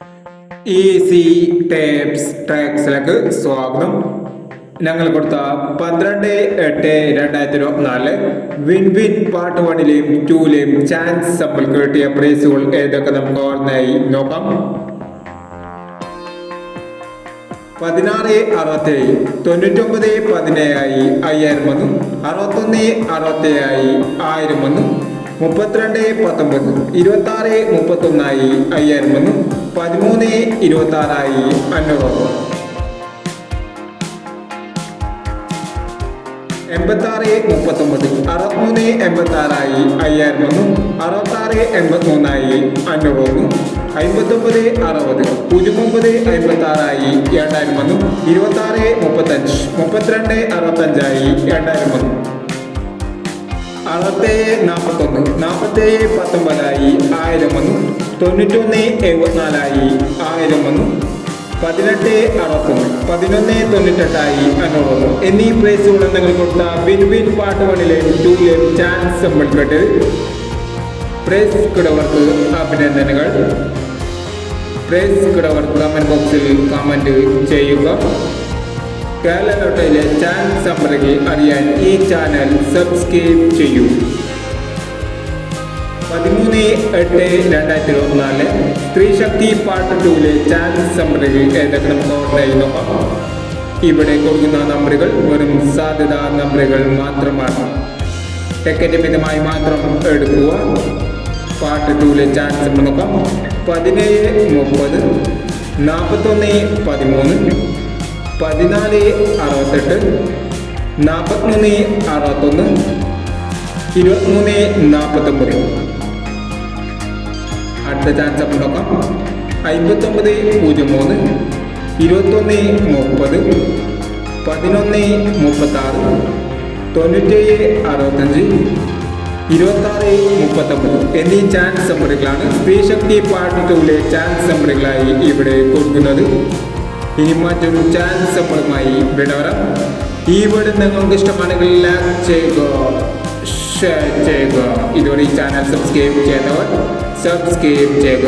Easy tapes ട്രാക്സിലേക്ക് സ്വാഗതം. ഞങ്ങൾ കൊടുത്ത 12/8/2024 വിൻ വിൻ പാർട്ട് 1ലെയും 2ലെയും ചാൻസ് സമ്പിൾ കിട്ടിയ പ്രൈസുകൾ ഏതൊക്കെ നമുക്ക് ഓർമ്മയായി നോക്കാം. 16/67 99/17 5000 വന്നു. 61/67 1000 വന്നു. 32/19 26/31 5000 വന്നു. 13/26 500. 86/39 63/86 5000 വന്നു. 66/83 500 വന്നു. 59/60 09/56 2000 വന്നു. 26/35 32/65 2000 വന്നു. 60/41 40/19 1000 വന്നു. 91/74 1000 വന്നു. 18/61 11/98 500 വന്നു. എന്നീ പ്രൈസുകൾ നിങ്ങൾ കൊടുത്ത വിൻ വിൻ പാർട്ട് 1ലെയും 2ലെയും ചാൻസ് സമ്പിൾ കേട്ട് പ്രൈസ് കിടവർക്ക് അഭിനന്ദനങ്ങൾ. പ്രൈസ് കിടവർക്ക് കമന്റ് ബോക്സിൽ കമന്റ് ചെയ്യുക. കേരള ലോട്ടറിയിലെ ചാൻസ് സമ്പിളുകൾ അറിയാൻ ഈ ചാനൽ സബ്സ്ക്രൈബ് ചെയ്യൂ. 13/8/2024 സ്ത്രീ ശക്തി പാർട്ട് 2ലെ ചാൻസ് സമ്പിളുകൾ ഏതൊക്കെ നമുക്ക് ഓർമ്മയായി നോക്കാം. ഇവിടെ കൊടുക്കുന്ന നമ്പറുകൾ വെറും സാധ്യതാ നമ്പറുകൾ മാത്രമാണ്. ടിക്കറ്റ് മിതമായി മാത്രം എടുക്കുക. പാർട്ട് 2ലെ ചാൻസ് സമ്പിൾ നോക്കാം. 17/30 41/13 14/68 43/61 23/49. അടുത്ത ചാൻസ് അപ്പോൾ നോക്കാം. 59/03 21/30 11/36 97/65 26/39 എന്നീ ചാൻസ് നമ്പറുകളാണ് സ്ത്രീ ശക്തി പാർട്ട് 2ലെ ചാൻസ് നമ്പറുകളായി ഇവിടെ കൊടുക്കുന്നത്. ഇനി മറ്റൊരു ചാൻസ് നമ്പറുമായി വിടവരാം. ഈ വീഡിയോ നിങ്ങൾക്ക് ഇഷ്ടമാണെങ്കിൽ ലൈക്ക് ചെയ്യുക, ഷെയർ ചെയ്യുക. ഇതുവരെ ഈ ചാനൽ സബ്സ്ക്രൈബ് ചെയ്തവർ സബ്സ്ക്രൈബ് ചെയ്യുക.